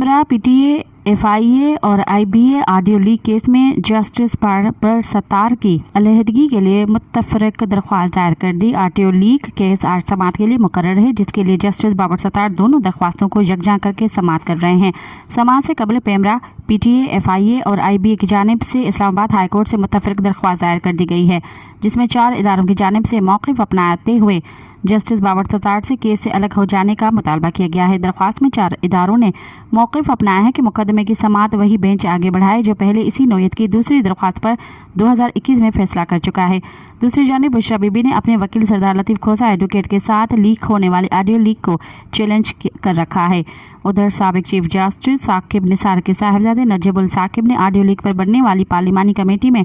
PEMRA PTA FIA اور IBA audio leak case میں justice Babar ستار کی علیحدگی کے لیے متفرق درخواست دائر کر دی۔ آڈیو لیک کیس آج سماعت کے لیے مقرر ہے، جس کے لیے جسٹس بابر ستار دونوں درخواستوں کو یکجا کر کے سماعت کر رہے ہیں۔ سماعت سے قبل پیمرا PTA FIA اور IBA کی جانب سے اسلام آباد ہائی کورٹ سے متفرق درخواست دائر کر دی گئی ہے، جس میں 4 اداروں کی جانب سے موقف اپناتے ہوئے جسٹس بابر ستار سے کیس سے الگ ہو جانے کا مطالبہ کیا گیا ہے۔ درخواست میں 4 اداروں نے موقف اپنایا ہے کہ مقدمے کی سماعت وہی بینچ آگے بڑھائے جو پہلے اسی نوعیت کی دوسری درخواست پر 2021 میں فیصلہ کر چکا ہے۔ دوسری جانب بشرا بی بی نے اپنے وکیل سردار لطیف کھوسہ ایڈوکیٹ کے ساتھ لیک ہونے والے آڈیو لیک کو چیلنج کر رکھا ہے۔ ادھر سابق چیف جسٹس ثاقب نثار کے صاحبزادے نجیب الثاقب نے آڈیو لیک پر بننے والی پارلیمانی کمیٹی میں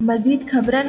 مزید خبرن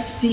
HD।